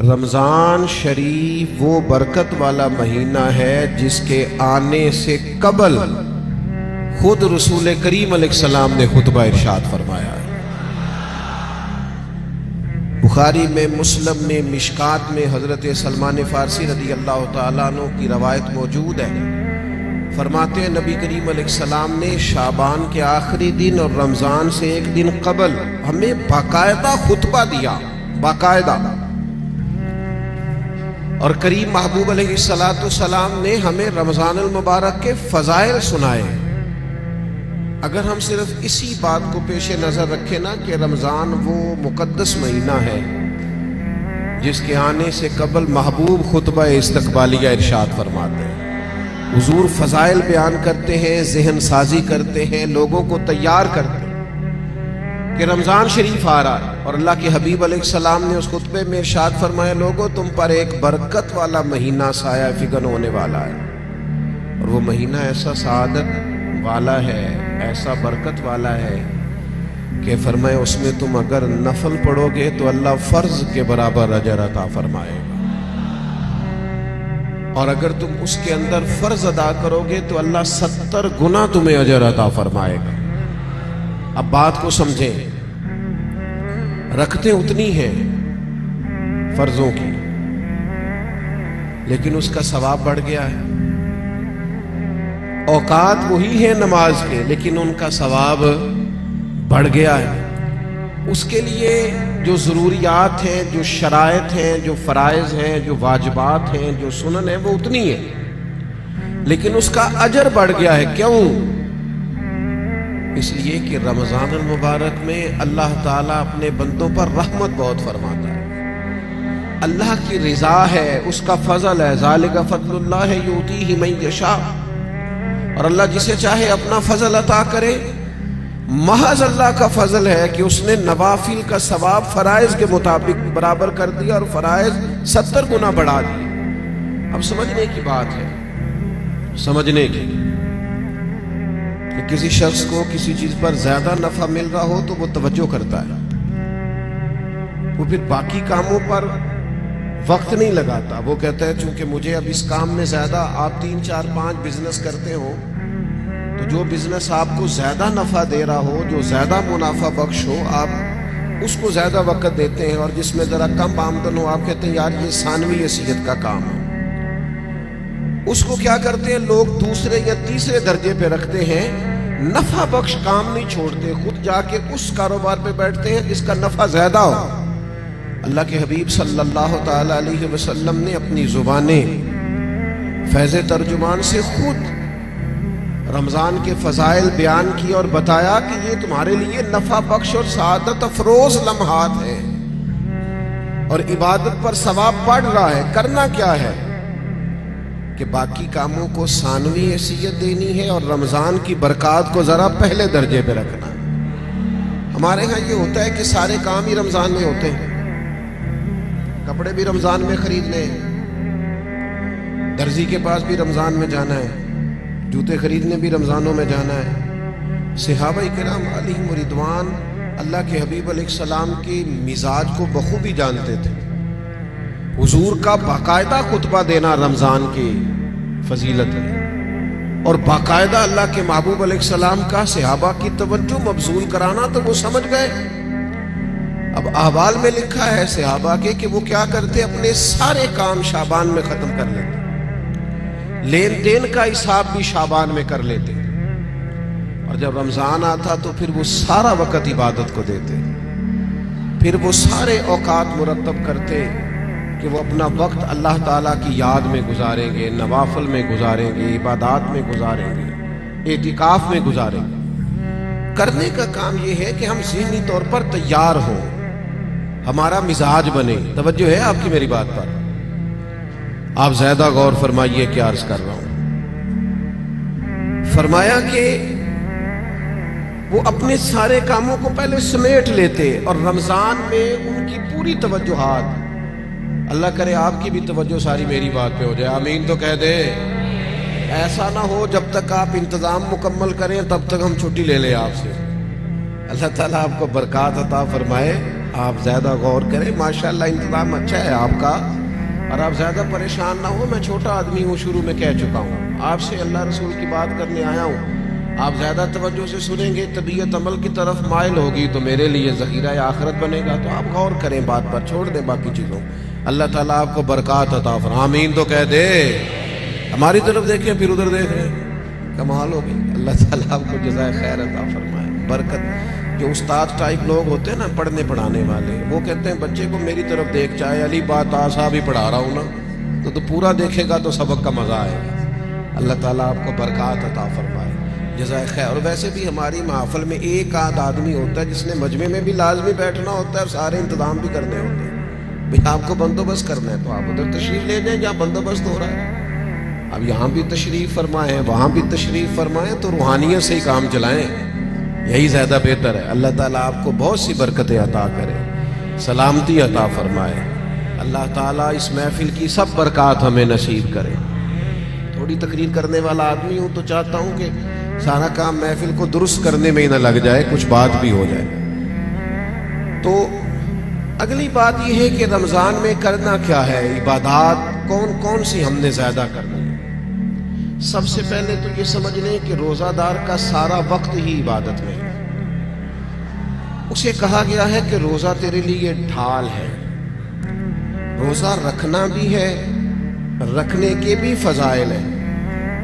رمضان شریف وہ برکت والا مہینہ ہے جس کے آنے سے قبل خود رسول کریم علیہ السلام نے خطبہ ارشاد فرمایا ہے۔ بخاری میں، مسلم میں، مشکات میں حضرت سلمان فارسی رضی اللہ تعالیٰ عنہ کی روایت موجود ہے۔ فرماتے ہیں نبی کریم علیہ السلام نے شعبان کے آخری دن اور رمضان سے ایک دن قبل ہمیں باقاعدہ خطبہ دیا، باقاعدہ، اور کریم محبوب علیہ السلام نے ہمیں رمضان المبارک کے فضائل سنائے۔ اگر ہم صرف اسی بات کو پیش نظر رکھیں نا کہ رمضان وہ مقدس مہینہ ہے جس کے آنے سے قبل محبوب خطبہ استقبالیہ ارشاد فرماتے ہیں، حضور فضائل بیان کرتے ہیں، ذہن سازی کرتے ہیں، لوگوں کو تیار کرتے ہیں کہ رمضان شریف آ رہا ہے، اور اللہ کے حبیب علیہ السلام نے اس خطبے میں ارشاد فرمایا، لوگوں تم پر ایک برکت والا مہینہ سایہ فگن ہونے والا ہے، اور وہ مہینہ ایسا سعادت والا ہے، ایسا برکت والا ہے کہ فرمایا اس میں تم اگر نفل پڑھو گے تو اللہ فرض کے برابر اجر عطا فرمائے گا، اور اگر تم اس کے اندر فرض ادا کرو گے تو اللہ 70 گنا تمہیں اجر عطا فرمائے گا۔ اب بات کو سمجھیں، رکھتے اتنی ہیں فرضوں کی، لیکن اس کا ثواب بڑھ گیا ہے۔ اوقات وہی ہیں نماز کے، لیکن ان کا ثواب بڑھ گیا ہے۔ اس کے لیے جو ضروریات ہیں، جو شرائط ہیں، جو فرائض ہیں، جو واجبات ہیں، جو سنن ہیں، وہ اتنی ہیں، لیکن اس کا اجر بڑھ گیا ہے۔ کیوں؟ اس لیے کہ رمضان المبارک میں اللہ تعالیٰ اپنے بندوں پر رحمت بہت فرماتا ہے، اللہ کی رضا ہے، اس کا فضل ہے، ذالک فضل اللہ یؤتیہ من یشاء، اور اللہ جسے چاہے اپنا فضل عطا کرے۔ محض اللہ کا فضل ہے کہ اس نے نوافل کا ثواب فرائض کے مطابق برابر کر دیا اور فرائض 70 گنا بڑھا دیا۔ اب سمجھنے کی بات ہے، سمجھنے کی، کہ کسی شخص کو کسی چیز پر زیادہ نفع مل رہا ہو تو وہ توجہ کرتا ہے، وہ پھر باقی کاموں پر وقت نہیں لگاتا۔ وہ کہتا ہے چونکہ مجھے اب اس کام میں زیادہ، آپ 3 4 5 بزنس کرتے ہو تو جو بزنس آپ کو زیادہ نفع دے رہا ہو، جو زیادہ منافع بخش ہو، آپ اس کو زیادہ وقت دیتے ہیں، اور جس میں ذرا کم آمدن ہو آپ کہتے ہیں یار یہ ثانوی حیثیت کا کام ہے۔ اس کو کیا کرتے ہیں لوگ دوسرے یا تیسرے درجے پہ رکھتے ہیں، نفع بخش کام نہیں چھوڑتے، خود جا کے اس کاروبار پہ بیٹھتے ہیں جس کا نفع زیادہ ہو۔ اللہ کے حبیب صلی اللہ تعالی علیہ وسلم نے اپنی زبانیں فیض ترجمان سے خود رمضان کے فضائل بیان کی اور بتایا کہ یہ تمہارے لیے نفع بخش اور سعادت افروز لمحات ہیں، اور عبادت پر ثواب بڑھ رہا ہے۔ کرنا کیا ہے کہ باقی کاموں کو ثانوی حیثیت دینی ہے اور رمضان کی برکات کو ذرا پہلے درجے پہ رکھنا۔ ہمارے ہاں یہ ہوتا ہے کہ سارے کام ہی رمضان میں ہوتے ہیں، کپڑے بھی رمضان میں خریدنے، درزی کے پاس بھی رمضان میں جانا ہے، جوتے خریدنے بھی رمضانوں میں جانا ہے۔ صحابہ کرام علیہم رضوان اللہ کے حبیب علیہ السلام کی مزاج کو بخوبی جانتے تھے۔ حضور کا باقاعدہ خطبہ دینا رمضان کی فضیلت ہے، اور باقاعدہ اللہ کے محبوب علیہ السلام کا صحابہ کی توجہ مبذول کرانا، تو وہ سمجھ گئے۔ اب احوال میں لکھا ہے صحابہ کے کہ وہ کیا کرتے، اپنے سارے کام شعبان میں ختم کر لیتے، لین دین کا حساب بھی شعبان میں کر لیتے، اور جب رمضان آتا تو پھر وہ سارا وقت عبادت کو دیتے، پھر وہ سارے اوقات مرتب کرتے کہ وہ اپنا وقت اللہ تعالیٰ کی یاد میں گزاریں گے، نوافل میں گزاریں گے، عبادات میں گزاریں گے، اعتکاف میں گزاریں گے۔ کرنے کا کام یہ ہے کہ ہم ذہنی طور پر تیار ہوں، ہمارا مزاج بنے۔ توجہ ہے آپ کی میری بات پر؟ آپ زیادہ غور فرمائیے کیا عرض کر رہا ہوں۔ فرمایا کہ وہ اپنے سارے کاموں کو پہلے سمیٹ لیتے، اور رمضان میں ان کی پوری توجہات، اللہ کرے آپ کی بھی توجہ ساری میری بات پہ ہو جائے، آمین تو کہہ دے۔ ایسا نہ ہو جب تک آپ انتظام مکمل کریں تب تک ہم چھٹی لے لیں آپ سے۔ اللہ تعالیٰ آپ کو برکات عطا فرمائے۔ آپ زیادہ غور کریں، ماشاءاللہ انتظام اچھا ہے آپ کا، اور آپ زیادہ پریشان نہ ہو. میں چھوٹا آدمی ہوں، شروع میں کہہ چکا ہوں، آپ سے اللہ رسول کی بات کرنے آیا ہوں. آپ زیادہ توجہ سے سنیں گے، طبیعت عمل کی طرف مائل ہوگی تو میرے لیے ذخیرہ آخرت بنے گا. تو آپ غور کریں بات پر، چھوڑ دیں باقی چیزوں. اللہ تعالیٰ آپ کو برکات عطا فرمائے. آمین تو کہہ دے. ہماری طرف دیکھیں پھر ادھر دیکھ رہے ہیں، کمال ہو گئی. اللہ تعالیٰ آپ کو جزائے خیر عطا فرمائے، برکت. جو استاد ٹائپ لوگ ہوتے ہیں نا، پڑھنے پڑھانے والے، وہ کہتے ہیں بچے کو میری طرف دیکھ، چاہے علی بات آسا بھی پڑھا رہا ہوں نا تو پورا دیکھے گا تو سبق کا مزہ آئے گا. اللہ تعالیٰ آپ کو برکات عطا فرمائے، جزائے خیر. اور ویسے بھی ہماری محفل میں ایک آدھ آدمی ہوتا ہے جس نے مجمع میں بھی لازمی بیٹھنا ہوتا ہے اور سارے انتظام بھی کرنے ہوتے ہیں. بھئی آپ کو بندوبست کرنا ہے تو آپ ادھر تشریف لے جائیں جہاں بندوبست ہو رہا ہے. اب یہاں بھی تشریف فرمائیں، وہاں بھی تشریف فرمائیں، تو روحانیت سے ہی کام چلائیں، یہی زیادہ بہتر ہے. اللہ تعالیٰ آپ کو بہت سی برکتیں عطا کرے، سلامتی عطا فرمائے. اللہ تعالیٰ اس محفل کی سب برکات ہمیں نصیب کرے. تھوڑی تقریر کرنے والا آدمی ہوں تو چاہتا ہوں کہ سارا کام محفل کو درست کرنے میں ہی نہ لگ جائے، کچھ بات بھی ہو جائے. تو اگلی بات یہ ہے کہ رمضان میں کرنا کیا ہے، عبادات کون کون سی ہم نے زیادہ کرنی ہے. سب سے پہلے تو یہ سمجھ لیں کہ روزہ دار کا سارا وقت ہی عبادت میں ہے. اسے کہا گیا ہے کہ روزہ تیرے لیے ڈھال ہے. روزہ رکھنا بھی ہے، رکھنے کے بھی فضائل ہیں.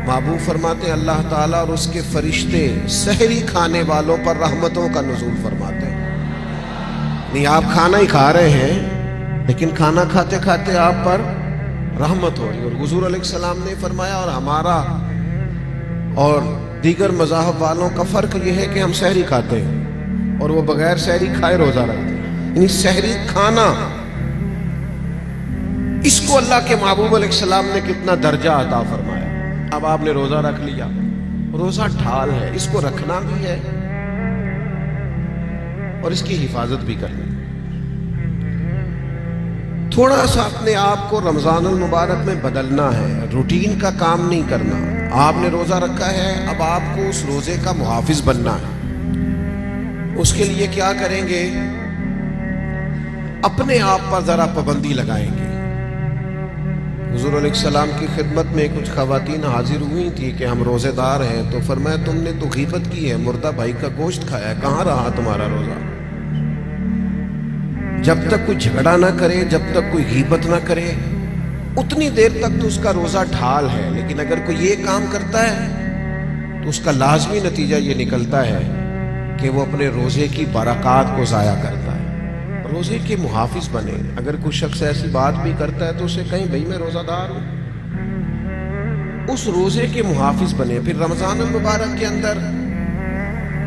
محبوب فرماتے ہیں اللہ تعالیٰ اور اس کے فرشتے سحری کھانے والوں پر رحمتوں کا نزول فرماتے ہیں. نہیں، آپ کھانا ہی کھا رہے ہیں لیکن کھانا کھاتے کھاتے آپ پر رحمت ہو رہی. اور حضور علیہ السلام نے فرمایا، اور ہمارا اور دیگر مذاہب والوں کا فرق یہ ہے کہ ہم سحری کھاتے ہیں اور وہ بغیر سحری کھائے روزہ رکھتے ہیں. یعنی سحری کھانا، اس کو اللہ کے محبوب علیہ السلام نے کتنا درجہ عطا فرمایا. اب آپ نے روزہ رکھ لیا، روزہ ڈھال ہے، اس کو رکھنا بھی ہے اور اس کی حفاظت بھی کرنی. تھوڑا سا اپنے آپ کو رمضان المبارک میں بدلنا ہے، روٹین کا کام نہیں کرنا. آپ نے روزہ رکھا ہے، اب آپ کو اس روزے کا محافظ بننا ہے. اس کے لیے کیا کریں گے؟ اپنے آپ پر ذرا پابندی لگائیں گے. حضور علیہ السلام کی خدمت میں کچھ خواتین حاضر ہوئی تھی کہ ہم روزے دار ہیں، تو فرمایا تم نے تو غیبت کی ہے، مردہ بھائی کا گوشت کھایا ہے، کہاں رہا تمہارا روزہ؟ جب تک کوئی جھگڑا نہ کرے، جب تک کوئی غیبت نہ کرے، اتنی دیر تک تو اس کا روزہ ڈھال ہے. لیکن اگر کوئی یہ کام کرتا ہے تو اس کا لازمی نتیجہ یہ نکلتا ہے کہ وہ اپنے روزے کی برکات کو ضائع کرتا ہے. روزے کے محافظ بنے. اگر کوئی شخص ایسی بات بھی کرتا ہے تو اسے کہیں بھئی میں روزہ دار ہوں، اس روزے کے محافظ بنے. پھر رمضان المبارک کے اندر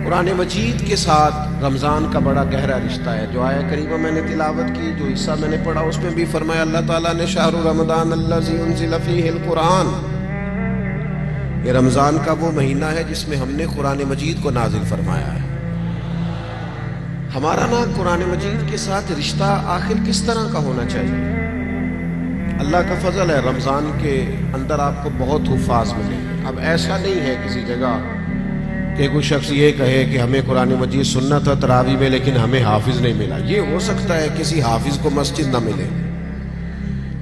قرآن مجید کے ساتھ رمضان کا بڑا گہرا رشتہ ہے. جو آیہ کریمہ میں نے تلاوت کی، جو حصہ میں نے پڑھا، اس میں بھی فرمایا اللہ تعالیٰ نے شہر رمضان الذی انزل فیہ القرآن، یہ رمضان کا وہ مہینہ ہے جس میں ہم نے قرآن مجید کو نازل فرمایا ہے. ہمارا نا قرآن مجید کے ساتھ رشتہ آخر کس طرح کا ہونا چاہیے؟ اللہ کا فضل ہے، رمضان کے اندر آپ کو بہت حفاظ ملے. اب ایسا نہیں ہے کسی جگہ کہ کوئی شخص یہ کہے کہ ہمیں قرآن مجید سننا تھا تراویح میں لیکن ہمیں حافظ نہیں ملا. یہ ہو سکتا ہے کسی حافظ کو مسجد نہ ملے،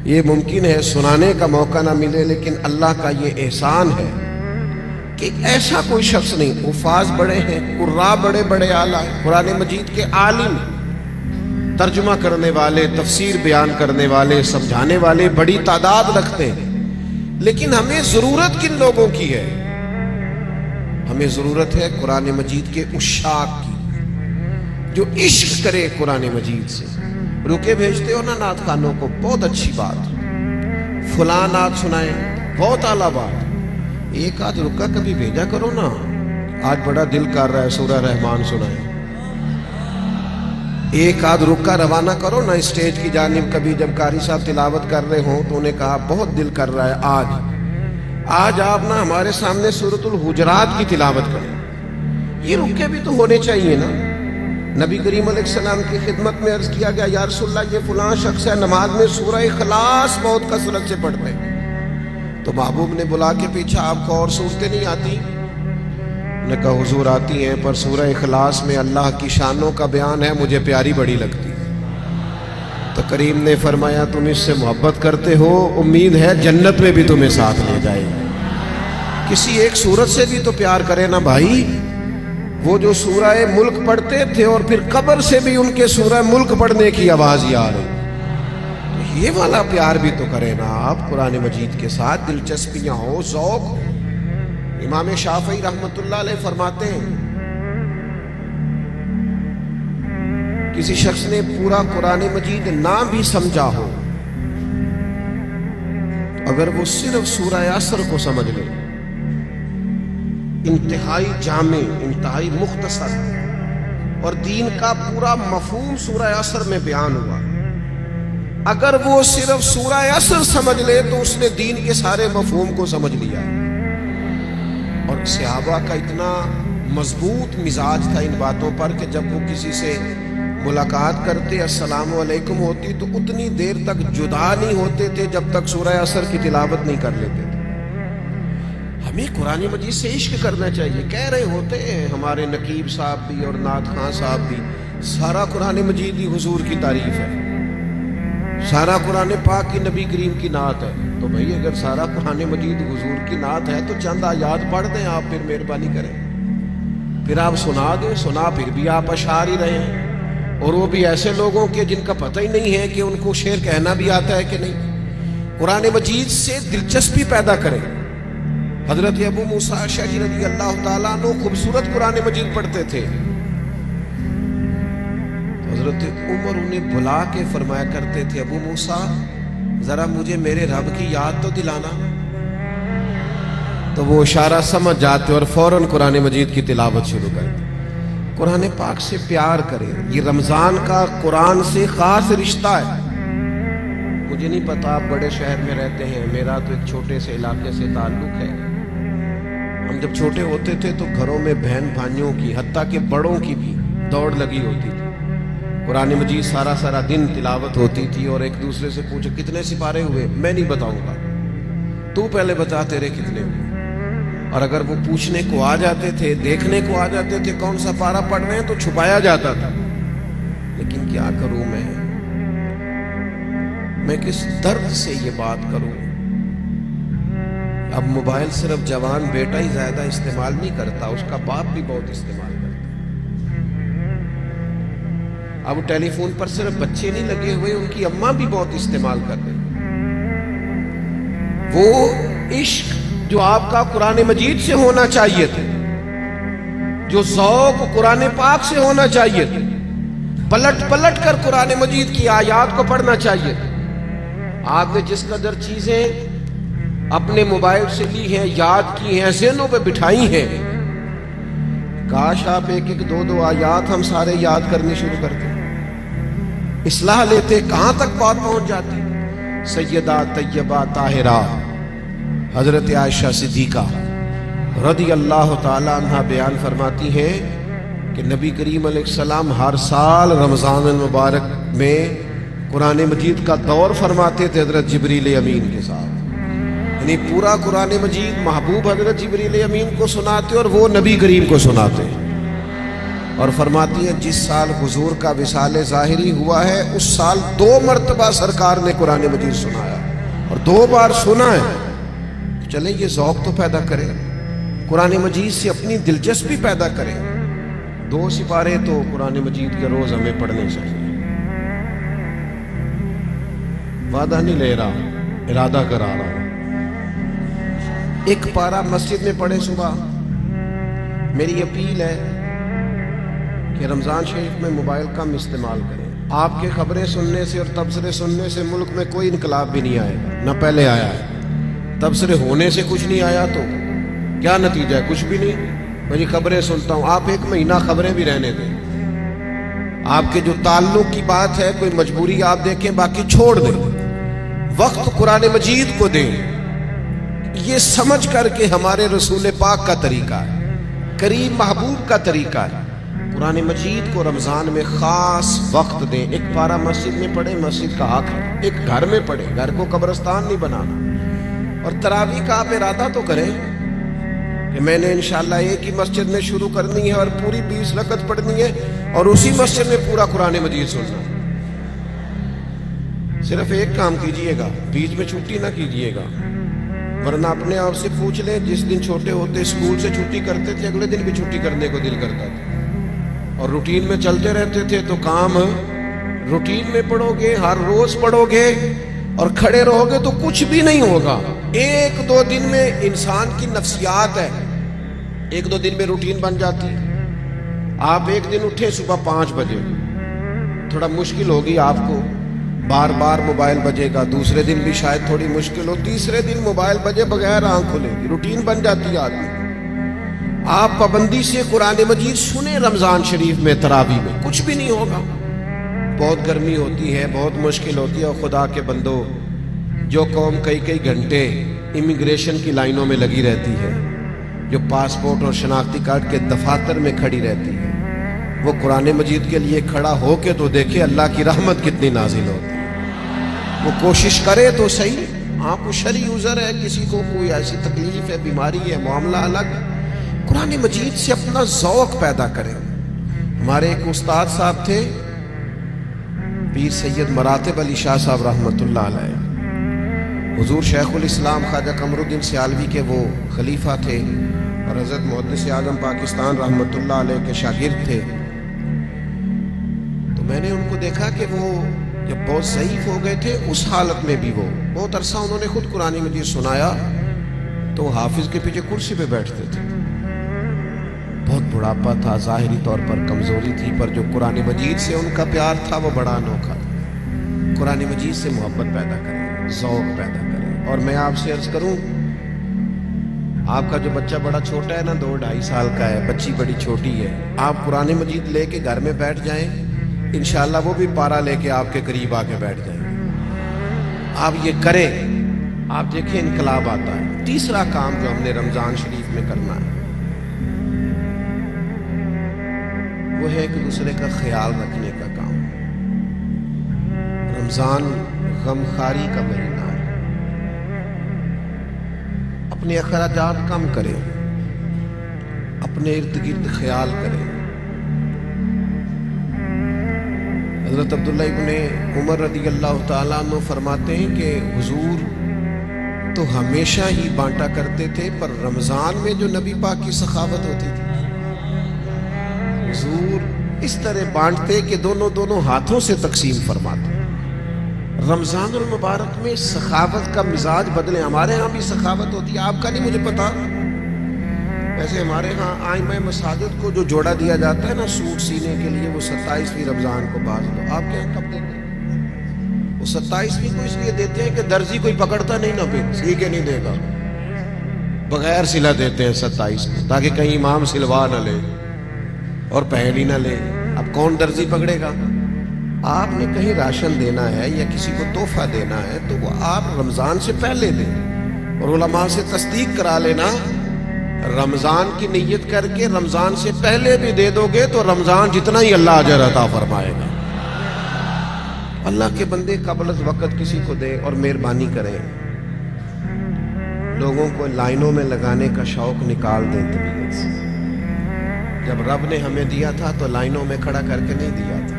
یہ ممکن ہے سنانے کا موقع نہ ملے، لیکن اللہ کا یہ احسان ہے کہ ایسا کوئی شخص نہیں. حفاظ بڑے ہیں، قراء بڑے بڑے اعلیٰ ہیں، قرآن مجید کے عالم، ترجمہ کرنے والے، تفسیر بیان کرنے والے، سمجھانے والے بڑی تعداد رکھتے ہیں. لیکن ہمیں ضرورت کن لوگوں کی ہے؟ ہمیں ضرورت ہے قرآن مجید کے عشاق کی، جو عشق کرے قرآن مجید سے. رکے بھیجتے ہو نا نعت خوانوں کو، بہت اچھی بات، فلاں نعت سنائیں، بہت اعلیٰ بات. ایک آدھ رکا کبھی بھیجا کرو نا، آج بڑا دل کر رہا ہے سورہ رحمان سنائیں. ایک آدھ رکا روانہ کرو نا اسٹیج کی جانب. کبھی جب قاری صاحب تلاوت کر رہے ہوں تو انہیں کہا بہت دل کر رہا ہے آج آپ نا ہمارے سامنے سورۃ الحجرات کی تلاوت کریں. یہ رکے بھی تو ہونے چاہیے نا. نبی کریم علیہ السلام کی خدمت میں عرض کیا گیا یا رسول اللہ یہ فلاں شخص ہے نماز میں سورہ اخلاص بہت کثرت سے پڑھتے ہیں. تو محبوب نے بلا کے پیچھا آپ کو اور صورتیں نہیں آتی؟ نے کہا حضور آتی ہیں، پر سورہ اخلاص میں اللہ کی شانوں کا بیان ہے، مجھے پیاری بڑی لگتی. تو کریم نے فرمایا تم اس سے محبت کرتے ہو، امید ہے جنت میں بھی تمہیں ساتھ لے جائے گا۔ کسی ایک سورت سے بھی تو پیار کرے نا بھائی۔ وہ جو سورہ ملک پڑھتے تھے اور پھر قبر سے بھی ان کے سورہ ملک پڑھنے کی آواز ہی آ رہی، تو یہ والا پیار بھی تو کرے نا آپ قرآن مجید کے ساتھ، دلچسپیاں ہو، ذوق۔ امام شافعی رحمۃ اللہ علیہ فرماتے ہیں کسی شخص نے پورا قرآن مجید نہ بھی سمجھا ہو، اگر وہ صرف سورہ عصر کو سمجھ لے، انتہائی جامع، انتہائی مختصر، اور دین کا پورا مفہوم سورہ عصر میں بیان ہوا، اگر وہ صرف سورہ عصر سمجھ لے تو اس نے دین کے سارے مفہوم کو سمجھ لیا۔ اور صحابہ کا اتنا مضبوط مزاج تھا ان باتوں پر کہ جب وہ کسی سے ملاقات کرتے، السلام علیکم ہوتی، تو اتنی دیر تک جدا نہیں ہوتے تھے جب تک سورہ عصر کی تلاوت نہیں کر لیتے تھے۔ ہمیں قرآن مجید سے عشق کرنا چاہیے۔ کہہ رہے ہوتے ہیں ہمارے نقیب صاحب بھی اور نعت خان صاحب بھی، سارا قرآن مجید ہی حضور کی تعریف ہے، سارا قرآن پاک کی نبی کریم کی نعت ہے۔ تو بھائی اگر سارا قرآن مجید حضور کی نعت ہے تو چند آیات پڑھ دیں آپ، پھر مہربانی کریں، پھر آپ سنا دیں، سنا پھر بھی آپ اشعار ہی رہے ہیں، اور وہ بھی ایسے لوگوں کے جن کا پتہ ہی نہیں ہے کہ ان کو شعر کہنا بھی آتا ہے کہ نہیں۔ قرآن مجید سے دلچسپی پیدا کریں۔ حضرت ابو موسیٰ اشعری رضی اللہ تعالیٰ عنہ خوبصورت قرآن مجید پڑھتے تھے، حضرت عمر انہیں بلا کے فرمایا کرتے تھے ابو موسیٰ ذرا مجھے میرے رب کی یاد تو دلانا، تو وہ اشارہ سمجھ جاتے اور فوراً قرآن مجید کی تلاوت شروع کرتے۔ قرآن پاک سے پیار کریں، یہ رمضان کا قرآن سے خاص رشتہ ہے۔ مجھے نہیں پتا آپ بڑے شہر میں رہتے ہیں، میرا تو ایک چھوٹے سے علاقے سے تعلق ہے۔ ہم جب چھوٹے ہوتے تھے تو گھروں میں بہن بھائیوں کی، حتیٰ کہ بڑوں کی بھی دوڑ لگی ہوتی تھی، قرآن مجید سارا دن تلاوت ہوتی تھی، اور ایک دوسرے سے پوچھو کتنے سپارے ہوئے، میں نہیں بتاؤں گا، تو پہلے بتا تیرے کتنے ہوئے۔ اور اگر وہ پوچھنے کو آ جاتے تھے، دیکھنے کو آ جاتے تھے کون سا پارا پڑھ رہے ہیں، تو چھپایا جاتا تھا۔ لیکن کیا کروں میں کس درد سے یہ بات کروں؟ اب موبائل صرف جوان بیٹا ہی زیادہ استعمال نہیں کرتا، اس کا باپ بھی بہت استعمال کرتا۔ اب ٹیلی فون پر صرف بچے نہیں لگے ہوئے، ان کی اماں بھی بہت استعمال کر رہی۔ وہ عشق جو آپ کا قرآن مجید سے ہونا چاہیے تھے، جو ذوق قرآن پاک سے ہونا چاہیے تھے، پلٹ کر قرآن مجید کی آیات کو پڑھنا چاہیے تھے، آپ نے جس قدر چیزیں اپنے موبائل سے لی ہیں، یاد کی ہیں، ذہنوں پہ بٹھائی ہیں، کاش آپ ایک دو آیات ہم سارے یاد کرنی شروع کرتے، اصلاح لیتے، کہاں تک بات پہنچ جاتی۔ سیدہ طیبہ طاہرہ حضرت عائشہ صدیقہ رضی اللہ تعالی عنہ بیان فرماتی ہیں کہ نبی کریم علیہ السلام ہر سال رمضان المبارک میں قرآن مجید کا دور فرماتے تھے حضرت جبریل امین کے ساتھ، یعنی پورا قرآن مجید محبوب حضرت جبریل امین کو سناتے اور وہ نبی کریم کو سناتے، اور فرماتی ہے جس سال حضور کا وصال ظاہری ہوا ہے اس سال 2 مرتبہ سرکار نے قرآن مجید سنایا، اور 2 بار سنا ہے۔ چلیں یہ ذوق تو پیدا کریں، قرآن مجید سے اپنی دلچسپی پیدا کریں۔ 2 سپارے تو قرآن مجید کے روز ہمیں پڑھنے چاہیے۔ وعدہ نہیں لے رہا، ارادہ کرا رہا ہوں، 1 پارہ مسجد میں پڑھیں صبح۔ میری اپیل ہے کہ رمضان شریف میں موبائل کم استعمال کریں۔ آپ کے خبریں سننے سے اور تبصرے سننے سے ملک میں کوئی انقلاب بھی نہیں آئے گا، نہ پہلے آیا ہے۔ تبصرے ہونے سے کچھ نہیں آیا تو کیا نتیجہ ہے؟ کچھ بھی نہیں۔ میں خبریں سنتا ہوں، آپ 1 مہینہ خبریں بھی رہنے دیں، آپ کے جو تعلق کی بات ہے کوئی مجبوری آپ دیکھیں، باقی چھوڑ دیں، وقت قرآن مجید کو دیں۔ یہ سمجھ کر کہ ہمارے رسول پاک کا طریقہ ہے، کریم محبوب کا طریقہ ہے، قرآن مجید کو رمضان میں خاص وقت دیں۔ 1 پارہ مسجد میں پڑھیں، مسجد کا حق ہے، 1 گھر میں پڑھیں، گھر کو قبرستان نہیں بنانا۔ اور تراویح کا آپ ارادہ تو کریں کہ میں نے انشاءاللہ ایک ہی مسجد میں شروع کرنی ہے اور پوری 20 رکعت پڑھنی ہے، اور اسی مسجد میں پورا قرآن مجید سننا ہے۔ صرف ایک کام کیجئے گا، بیچ میں چھٹی نہ کیجئے گا، ورنہ اپنے آپ سے پوچھ لیں، جس دن چھوٹے ہوتے اسکول سے چھٹی کرتے تھے اگلے دن بھی چھٹی کرنے کو دل کرتا تھا، اور روٹین میں چلتے رہتے تھے تو کام روٹین میں پڑھو گے، ہر روز پڑھو گے اور کھڑے رہو گے تو کچھ بھی نہیں ہوگا۔ ایک دو دن میں انسان کی نفسیات ہے، ایک دو دن میں روٹین بن جاتی ہے۔ آپ ایک دن اٹھیں صبح 5 بجے، تھوڑا مشکل ہوگی آپ کو، بار بار موبائل بجے گا، دوسرے دن بھی شاید تھوڑی مشکل ہو، تیسرے دن موبائل بجے بغیر آنکھ کھلے گی، روٹین بن جاتی ہے آدمی۔ آپ پابندی سے قرآن مجید سنیں رمضان شریف میں، تراویح میں، کچھ بھی نہیں ہوگا۔ بہت گرمی ہوتی ہے، بہت مشکل ہوتی ہے، اور خدا کے بندو، جو قوم کئی کئی گھنٹے امیگریشن کی لائنوں میں لگی رہتی ہے، جو پاسپورٹ اور شناختی کارڈ کے دفاتر میں کھڑی رہتی ہے، وہ قرآن مجید کے لیے کھڑا ہو کے تو دیکھے اللہ کی رحمت کتنی نازل ہوتی ہے۔ وہ کوشش کرے تو صحیح۔ آپ کو شرعی عذر ہے، کسی کو کوئی ایسی تکلیف ہے، بیماری ہے، معاملہ الگ، قرآن مجید سے اپنا ذوق پیدا کریں۔ ہمارے ایک استاد صاحب تھے، پیر سید مراتب علی شاہ صاحب رحمۃ اللہ علیہ، حضور شیخ الاسلام خواجہ قمر الدین سیالوی کے وہ خلیفہ تھے، اور حضرت محدث اعظم پاکستان رحمۃ اللہ علیہ کے شاگرد تھے۔ تو میں نے ان کو دیکھا کہ وہ جب بہت ضعیف ہو گئے تھے، اس حالت میں بھی وہ بہت عرصہ انہوں نے خود قرآن مجید سنایا، تو حافظ کے پیچھے کرسی پہ بیٹھتے تھے۔ بہت بڑھاپا تھا، ظاہری طور پر کمزوری تھی، پر جو قرآن مجید سے ان کا پیار تھا وہ بڑا انوکھا تھا۔ قرآن مجید سے محبت پیدا کریں، ذوق پیدا کریں۔ اور میں آپ سے عرض کروں، آپ کا جو بچہ بڑا چھوٹا ہے نا، 2-2.5 سال کا ہے، بچی بڑی چھوٹی ہے، آپ قرآن مجید لے کے گھر میں بیٹھ جائیں، انشاءاللہ وہ بھی پارا لے کے آپ کے قریب آ کے بیٹھ جائیں گے۔ آپ یہ کریں، آپ دیکھیں انقلاب آتا ہے۔ تیسرا کام جو ہم نے رمضان شریف میں کرنا ہے وہ ہے ایک دوسرے کا خیال رکھنے کا کام۔ رمضان غمخواری کا مہینہ ہے، اپنے اخراجات کم کریں، اپنے ارد گرد خیال کریں۔ حضرت عبداللہ ابن عمر رضی اللہ تعالیٰ عنہ فرماتے ہیں کہ حضور تو ہمیشہ ہی بانٹا کرتے تھے، پر رمضان میں جو نبی پاک کی سخاوت ہوتی تھی، حضور اس طرح بانٹتے کہ دونوں ہاتھوں سے تقسیم فرماتے۔ رمضان المبارک میں سخاوت کا مزاج بدلے۔ ہمارے ہاں بھی سخاوت ہوتی ہے، آپ کا نہیں مجھے پتا، ویسے ہمارے ہاں آئمہ مساجد کو جو جوڑا دیا جاتا ہے نا سوٹ سینے کے لیے، وہ 27ویں رمضان کو باز دو۔ آپ کے یہاں کب دیتے ہیں؟ وہ 27ویں کو اس لیے دیتے ہیں کہ درزی کوئی پکڑتا نہیں نا، پھر سی کے نہیں دے گا، بغیر سلا دیتے ہیں 27 کو، تاکہ کہیں امام سلوا نہ لے اور پہن ہی نہ لے۔ اب کون درزی پکڑے گا؟ آپ نے کہیں راشن دینا ہے یا کسی کو تحفہ دینا ہے تو وہ آپ رمضان سے پہلے دیں، اور علماء سے تصدیق کرا لینا، رمضان کی نیت کر کے رمضان سے پہلے بھی دے دو گے تو رمضان جتنا ہی اللہ اجر عطا فرمائے گا۔ اللہ کے بندے قبل از وقت کسی کو دے، اور مہربانی کریں، لوگوں کو لائنوں میں لگانے کا شوق نکال دیں طبیعت سے۔ جب رب نے ہمیں دیا تھا تو لائنوں میں کھڑا کر کے نہیں دیا تھا۔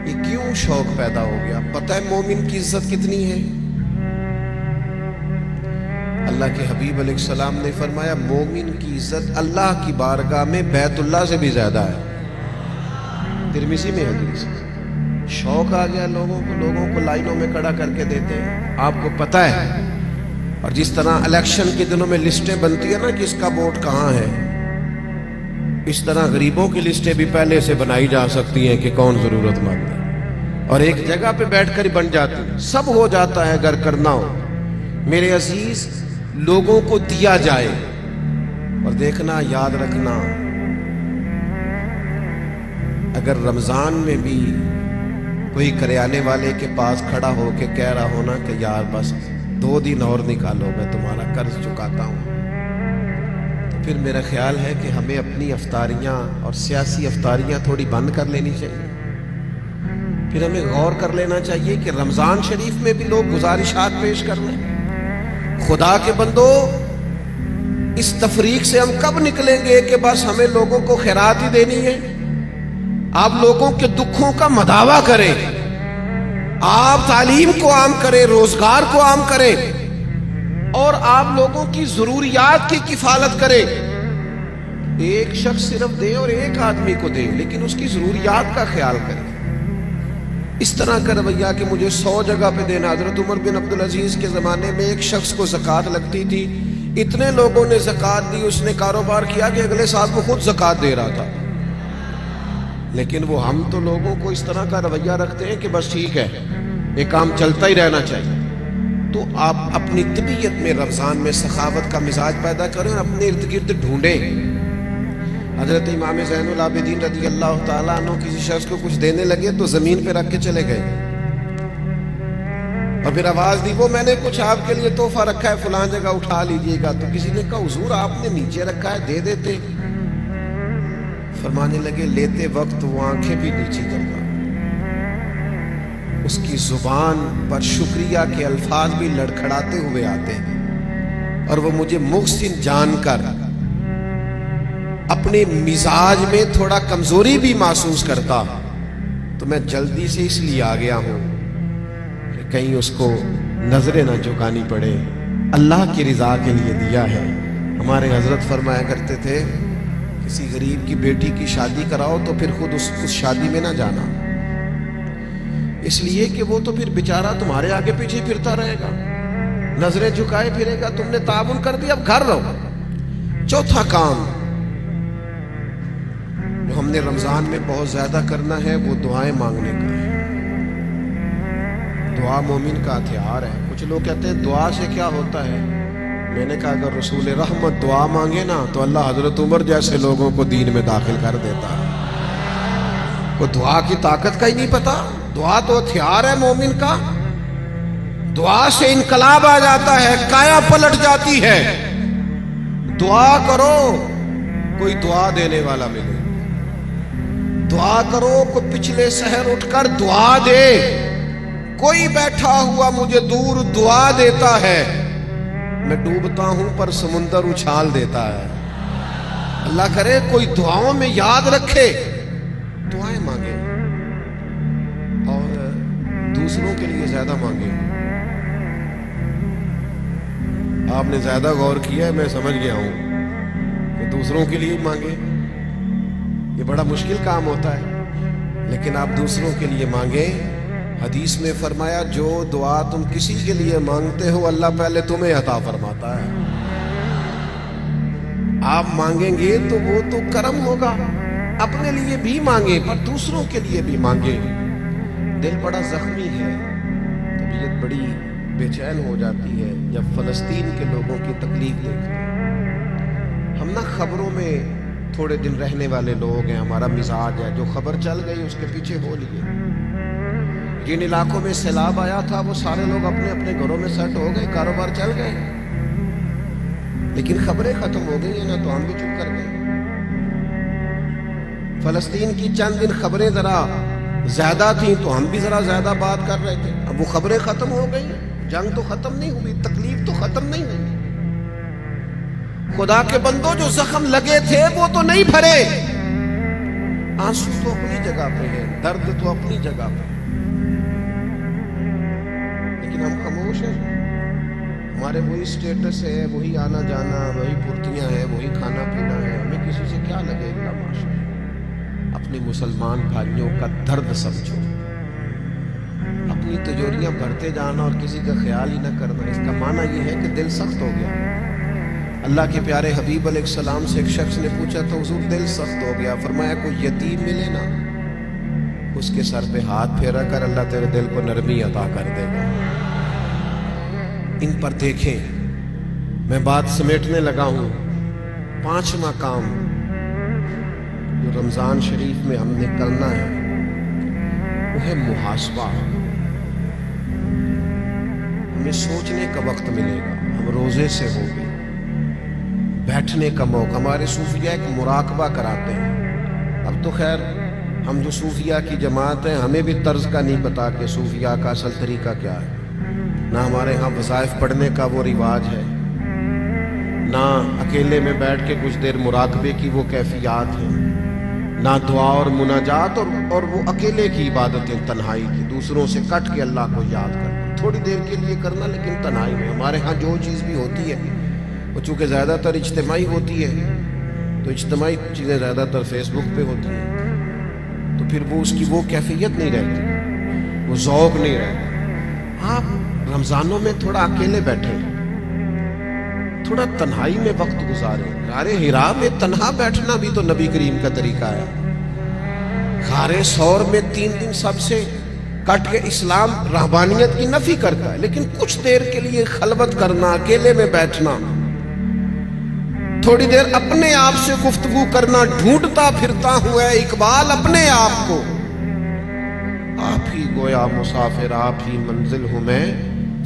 یہ کیوں شوق پیدا ہو گیا؟ پتہ ہے مومن کی عزت کتنی ہے؟ اللہ کے حبیب علیہ السلام نے فرمایا مومن کی عزت اللہ کی بارگاہ میں بیت اللہ سے بھی زیادہ ہے۔ ترمذی میں حدیث۔ شوق آ گیا لوگوں کو لائنوں میں کھڑا کر کے دیتے ہیں، آپ کو پتہ ہے۔ اور جس طرح الیکشن کے دنوں میں لسٹیں بنتی ہیں نا کہ اس کا ووٹ کہاں ہے، اس طرح غریبوں کی لسٹیں بھی پہلے سے بنائی جا سکتی ہیں کہ کون ضرورت مند ہے، اور ایک جگہ پہ بیٹھ کر ہی بن جاتی ہے، سب ہو جاتا ہے اگر کرنا ہو۔ میرے عزیز، لوگوں کو دیا جائے، اور دیکھنا، یاد رکھنا، اگر رمضان میں بھی کوئی کریانے والے کے پاس کھڑا ہو کے کہہ رہا ہونا کہ یار بس 2 دن اور نکالو، میں تمہارا قرض چکاتا ہوں، تو پھر میرا خیال ہے کہ ہمیں اپنی افطاریاں اور سیاسی افطاریاں تھوڑی بند کر لینی چاہیے۔ پھر ہمیں غور کر لینا چاہیے کہ رمضان شریف میں بھی لوگ گزارشات پیش کر رہے ہیں۔ خدا کے بندو، اس تفریق سے ہم کب نکلیں گے کہ بس ہمیں لوگوں کو خیرات ہی دینی ہے؟ آپ لوگوں کے دکھوں کا مداوا کریں، آپ تعلیم کو عام کریں، روزگار کو عام کریں، اور آپ لوگوں کی ضروریات کی کفالت کریں. ایک شخص صرف دے اور ایک آدمی کو دے، لیکن اس کی ضروریات کا خیال کریں. اس طرح کا رویہ کہ مجھے 100 جگہ پہ دینا. حضرت عمر بن عبدالعزیز کے زمانے میں ایک شخص کو زکوٰۃ لگتی تھی، اتنے لوگوں نے زکوٰۃ دی، اس نے کاروبار کیا کہ اگلے سال وہ خود زکوٰۃ دے رہا تھا. لیکن وہ ہم تو لوگوں کو اس طرح کا رویہ رکھتے ہیں کہ بس ٹھیک ہے، یہ کام چلتا ہی رہنا چاہیے. تو آپ اپنی طبیعت میں رمضان میں سخاوت کا مزاج پیدا کریں اور اپنے ارد گرد ڈھونڈیں. حضرت امام زین العابدین رضی اللہ تعالیٰ عنہ کسی شخص کو کچھ دینے لگے تو زمین پہ رکھ کے چلے گئے، اور پھر آواز دی وہ میں نے کچھ آپ کے لیے تحفہ رکھا ہے فلاں جگہ اٹھا لیجئے گا. تو کسی نے کہا حضور آپ نے نیچے رکھا ہے، دے دیتے. فرمانے لگے لیتے وقت وہ آنکھیں بھی نیچے کر گا، اس کی زبان پر شکریہ کے الفاظ بھی لڑکھڑاتے ہوئے آتے ہیں، اور وہ مجھے محسن جان کر اپنے مزاج میں تھوڑا کمزوری بھی محسوس کرتا. تو میں جلدی سے اس لیے آ گیا ہوں کہ کہیں اس کو نظریں نہ جھکانی پڑے، اللہ کی رضا کے لیے دیا ہے. ہمارے حضرت فرمایا کرتے تھے کسی غریب کی بیٹی کی شادی کراؤ تو پھر خود اس شادی میں نہ جانا، اس لیے کہ وہ تو پھر بیچارہ تمہارے آگے پیچھے پھرتا رہے گا، نظریں جھکائے پھرے گا. تم نے تعاون کر دیا، اب گھر رہو. چوتھا کام جو ہم نے رمضان میں بہت زیادہ کرنا ہے وہ دعائیں مانگنے کا ہے. دعا مومن کا ہتھیار ہے. کچھ لوگ کہتے ہیں دعا سے کیا ہوتا ہے. میں نے کہا اگر رسول رحمت دعا مانگے نا تو اللہ حضرت عمر جیسے لوگوں کو دین میں داخل کر دیتا ہے. وہ دعا کی طاقت کا ہی نہیں پتا. دعا تو ہتھیار ہے مومن کا. دعا سے انقلاب آ جاتا ہے، کایا پلٹ جاتی ہے. دعا کرو کوئی دعا دینے والا ملے، دعا کرو کوئی پچھلے سحر اٹھ کر دعا دے. کوئی بیٹھا ہوا مجھے دور دعا دیتا ہے، میں ڈوبتا ہوں پر سمندر اچھال دیتا ہے. اللہ کرے کوئی دعاؤں میں یاد رکھے. دعائیں مانگے اور دوسروں کے لیے زیادہ مانگے. آپ نے زیادہ غور کیا ہے، میں سمجھ گیا ہوں کہ دوسروں کے لیے مانگے. یہ بڑا مشکل کام ہوتا ہے، لیکن آپ دوسروں کے لیے مانگیں. حدیث میں فرمایا جو دعا تم کسی کے لیے مانگتے ہو اللہ پہلے تمہیں عطا فرماتا ہے. آپ مانگیں گے تو وہ تو کرم ہوگا. اپنے لیے بھی مانگیں پر دوسروں کے لیے بھی مانگیں. دل بڑا زخمی ہے، طبیعت بڑی بے چین ہو جاتی ہے جب فلسطین کے لوگوں کی تکلیف دیکھتے ہیں. ہم نہ خبروں میں تھوڑے دن رہنے والے لوگ ہیں، ہمارا مزاج ہے جو خبر چل گئی اس کے پیچھے ہو لیے. جن علاقوں میں سیلاب آیا تھا وہ سارے لوگ اپنے اپنے گھروں میں سیٹ ہو گئے، کاروبار چل گئے، لیکن خبریں ختم ہو گئی ہیں نا تو ہم بھی چپ کر گئے. فلسطین کی چند دن خبریں ذرا زیادہ تھیں تو ہم بھی ذرا زیادہ بات کر رہے تھے. اب وہ خبریں ختم ہو گئی، جنگ تو ختم نہیں ہوئی، تکلیف تو ختم نہیں ہوئی. خدا کے بندوں جو زخم لگے تھے وہ تو نہیں بھرے. آنسو تو اپنی جگہ پہ ہے، درد تو اپنی جگہ پہ، لیکن ہم خاموش ہیں. ہمارے وہی سٹیٹس ہے، وہی آنا جانا، وہی پھرتیاں ہیں، وہی کھانا پینا ہے. ہمیں کسی سے کیا لگے گا. ماشاء اپنے مسلمان بھائیوں کا درد سمجھو. اپنی تجوریاں بھرتے جانا اور کسی کا خیال ہی نہ کرنا، اس کا معنی یہ ہے کہ دل سخت ہو گیا. اللہ کے پیارے حبیب علیہ السلام سے ایک شخص نے پوچھا تو حضور دل سخت ہو گیا. فرمایا کوئی یتیم ملے نا اس کے سر پہ ہاتھ پھیرا کر اللہ تیرے دل کو نرمی عطا کر دے گا. ان پر دیکھیں. میں بات سمیٹنے لگا ہوں. 5واں کام جو رمضان شریف میں ہم نے کرنا ہے وہ ہے محاسبہ. ہمیں سوچنے کا وقت ملے گا. ہم روزے سے ہو گئے، بیٹھنے کا موقع. ہمارے صوفیہ ایک مراقبہ کراتے ہیں. اب تو خیر ہم جو صوفیہ کی جماعت ہیں ہمیں بھی طرز کا نہیں پتا کہ صوفیہ کا اصل طریقہ کیا ہے. نہ ہمارے ہاں وظائف پڑھنے کا وہ رواج ہے، نہ اکیلے میں بیٹھ کے کچھ دیر مراقبے کی وہ کیفیات ہیں، نہ دعا اور مناجات اور وہ اکیلے کی عبادتیں تنہائی کی. دوسروں سے کٹ کے اللہ کو یاد کرنا، تھوڑی دیر کے لیے کرنا لیکن تنہائی میں۔ ہمارے ہاں جو چیز بھی ہوتی ہے وہ چونکہ زیادہ تر اجتماعی ہوتی ہے، تو اجتماعی چیزیں زیادہ تر فیس بک پہ ہوتی ہیں، تو پھر وہ اس کی وہ کیفیت نہیں رہتی، وہ ذوق نہیں رہتا۔ آپ رمضانوں میں تھوڑا اکیلے بیٹھیں، تھوڑا تنہائی میں وقت گزاریں۔ غار حرا میں تنہا بیٹھنا بھی تو نبی کریم کا طریقہ ہے۔ غار ثور میں 3 دن سب سے کٹ کے اسلام رہبانیت کی نفی کرتا ہے، لیکن کچھ دیر کے لیے خلوت کرنا، اکیلے میں بیٹھنا، تھوڑی دیر اپنے آپ سے گفتگو کرنا، ڈھونڈتا پھرتا ہوا ہے اقبال اپنے آپ کو، آپ ہی گویا مسافر، آپ ہی منزل ہوں میں۔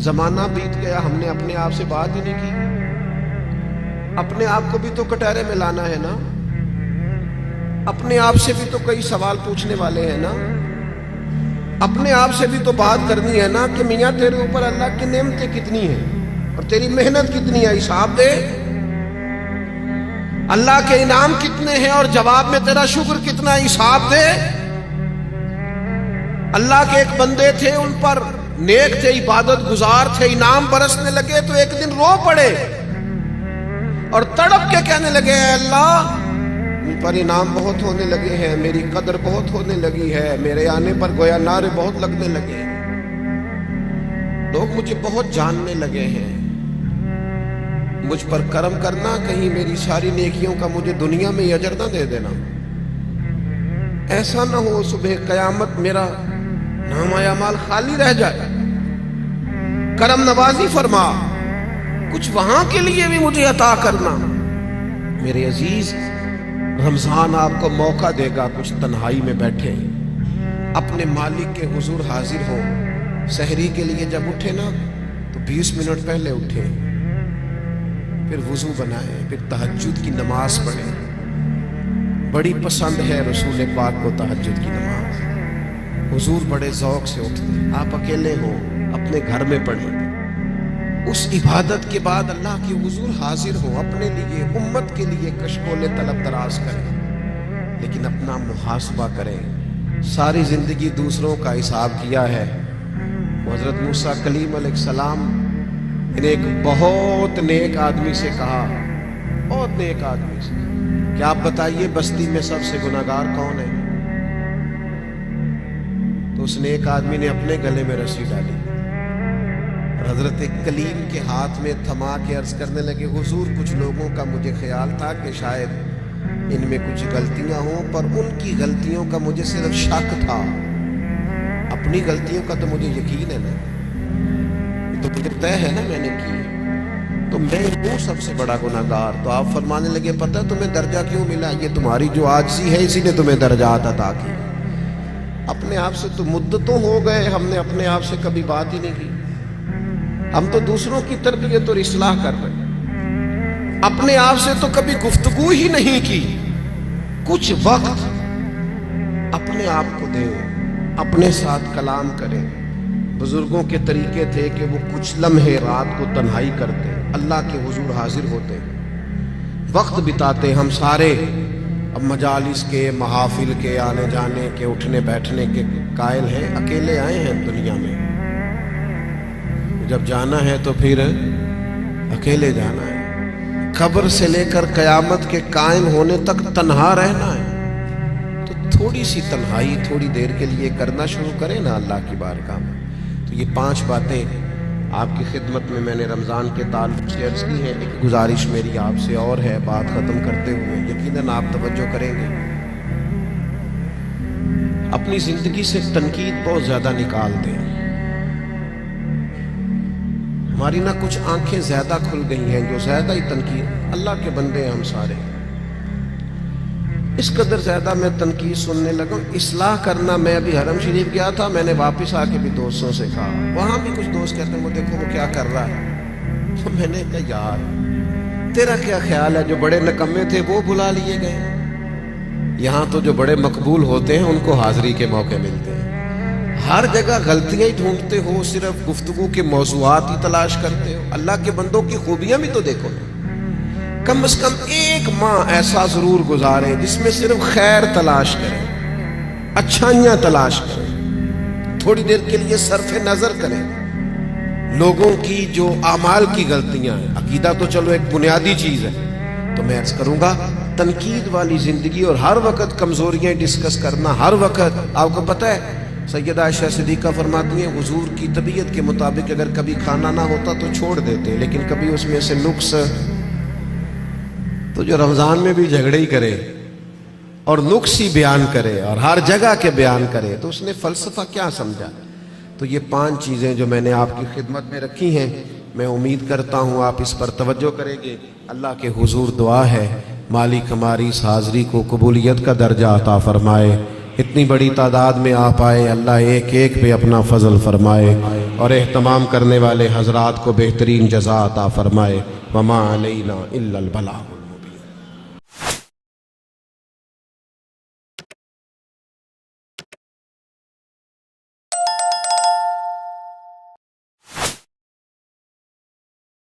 زمانہ بیت گیا، ہم نے اپنے آپ سے بات ہی نہیں کی۔ اپنے آپ کو بھی تو کٹہرے میں لانا ہے نا، اپنے آپ سے بھی تو کئی سوال پوچھنے والے ہیں نا، اپنے آپ سے بھی تو بات کرنی ہے نا کہ میاں تیرے اوپر اللہ کی نعمتیں کتنی ہیں اور تیری محنت کتنی ہے، حساب دے۔ اللہ کے انعام کتنے ہیں اور جواب میں تیرا شکر کتنا ہے، حساب دے۔ اللہ کے ایک بندے تھے، ان پر نیک تھے، عبادت گزار تھے، انعام برسنے لگے تو ایک دن رو پڑے اور تڑپ کے کہنے لگے، اے اللہ مجھ پر انعام بہت ہونے لگے ہیں، میری قدر بہت ہونے لگی ہے، میرے آنے پر گویا نعرے بہت لگنے لگے، لوگ مجھے بہت جاننے لگے ہیں، مجھ پر کرم کرنا، کہیں میری ساری نیکیوں کا مجھے دنیا میں اجر نہ دے دینا، ایسا نہ ہو صبح قیامت میرا نامہ اعمال خالی رہ جائے، کرم نوازی فرما، کچھ وہاں کے لیے بھی مجھے عطا کرنا۔ میرے عزیز، رمضان آپ کو موقع دے گا کچھ تنہائی میں بیٹھے، اپنے مالک کے حضور حاضر ہو۔ سحری کے لیے جب اٹھے نا تو 20 منٹ پہلے اٹھیں، پھر وضو بنائیں، پھر تہجد کی نماز پڑھیں۔ بڑی پسند ہے رسول پاک کو تہجد کی نماز، حضور بڑے ذوق سے اٹھتے۔ آپ اکیلے ہو اپنے گھر میں پڑھیں، اس عبادت کے بعد اللہ کے حضور حاضر ہو، اپنے لیے امت کے لیے کشکول طلب دراز کریں، لیکن اپنا محاسبہ کریں۔ ساری زندگی دوسروں کا حساب کیا ہے۔ حضرت موسیٰ کلیم علیہ السلام نے ایک بہت نیک آدمی سے کہا، بہت نیک آدمی سے، کہ آپ بتائیے بستی میں سب سے گناہگار کون ہے؟ تو اس نیک آدمی نے اپنے گلے میں رسی ڈالی اور حضرت کلیم کے ہاتھ میں تھما کے عرض کرنے لگے، حضور کچھ لوگوں کا مجھے خیال تھا کہ شاید ان میں کچھ غلطیاں ہوں، پر ان کی غلطیوں کا مجھے صرف شک تھا، اپنی غلطیوں کا تو مجھے یقین ہے نا، تو مجھے طے ہے نا میں نے کی، تو میں ہوں سب سے بڑا گناہگار۔ تو آپ فرمانے لگے، پتہ تمہیں درجہ کیوں ملا؟ یہ تمہاری جو عاجزی ہے اسی نے تمہیں درجات عطا کی۔ اپنے آپ سے تو مدتوں ہو گئے ہم نے اپنے آپ سے کبھی بات ہی نہیں کی، ہم تو دوسروں کی تربیت اور اصلاح کر رہے ہیں، اپنے آپ سے تو کبھی گفتگو ہی نہیں کی۔ کچھ وقت اپنے آپ کو دیں، اپنے ساتھ کلام کریں۔ بزرگوں کے طریقے تھے کہ وہ کچھ لمحے رات کو تنہائی کرتے، اللہ کے حضور حاضر ہوتے، وقت بتاتے۔ ہم سارے اب مجالس کے، محافل کے، آنے جانے کے، اٹھنے بیٹھنے کے قائل ہیں، اکیلے آئے ہیں دنیا میں، جب جانا ہے تو پھر اکیلے جانا ہے، قبر سے لے کر قیامت کے قائم ہونے تک تنہا رہنا ہے۔ تو تھوڑی سی تنہائی تھوڑی دیر کے لیے کرنا شروع کریں نا اللہ کی بارگاہ میں۔ تو یہ 5 باتیں آپ کی خدمت میں نے رمضان کے تعلق سے عرض کی ہیں۔ ایک گزارش میری آپ سے اور ہے بات ختم کرتے ہوئے، یقیناً آپ توجہ کریں گے، اپنی زندگی سے تنقید بہت زیادہ نکال دیں۔ ہماری نہ کچھ آنکھیں زیادہ کھل گئی ہیں جو زیادہ ہی تنقید، اللہ کے بندے ہیں ہم سارے، اس قدر زیادہ میں تنقید سننے لگا۔ اصلاح کرنا، میں ابھی حرم شریف گیا تھا، میں نے واپس آ کے بھی دوستوں سے کہا، وہاں بھی کچھ دوست کہتے ہیں وہ دیکھو وہ کیا کر رہا ہے، تو میں نے کہا یار تیرا کیا خیال ہے، جو بڑے نکمے تھے وہ بلا لیے گئے، یہاں تو جو بڑے مقبول ہوتے ہیں ان کو حاضری کے موقع ملتے ہیں۔ ہر جگہ غلطیاں ہی ڈھونڈتے ہو، صرف گفتگو کے موضوعات ہی تلاش کرتے ہو، اللہ کے بندوں کی خوبیاں بھی تو دیکھو۔ کم از کم 1 ماہ ایسا ضرور گزاریں جس میں صرف خیر تلاش کریں، اچھائیاں تلاش کریں، تھوڑی دیر کے لیے صرف نظر کریں لوگوں کی جو اعمال کی غلطیاں ہیں. عقیدہ تو چلو ایک بنیادی چیز ہے، تو میں عرض کروں گا تنقید والی زندگی اور ہر وقت کمزوریاں ڈسکس کرنا، ہر وقت. آپ کو پتہ ہے سیدہ عائشہ صدیقہ فرماتی ہیں حضور کی طبیعت کے مطابق اگر کبھی کھانا نہ ہوتا تو چھوڑ دیتے، لیکن کبھی اس میں سے نقص، تو جو رمضان میں بھی جھگڑے ہی کرے اور نقص ہی بیان کرے اور ہر جگہ کے بیان کرے تو اس نے فلسفہ کیا سمجھا. تو یہ 5 چیزیں جو میں نے آپ کی خدمت میں رکھی ہیں، میں امید کرتا ہوں آپ اس پر توجہ کریں گے. اللہ کے حضور دعا ہے مالک ہماری اس حاضری کو قبولیت کا درجہ عطا فرمائے. اتنی بڑی تعداد میں آپ آئے، اللہ ایک ایک پہ اپنا فضل فرمائے اور اہتمام کرنے والے حضرات کو بہترین جزا عطا فرمائے. وما علینا الا البلاغ.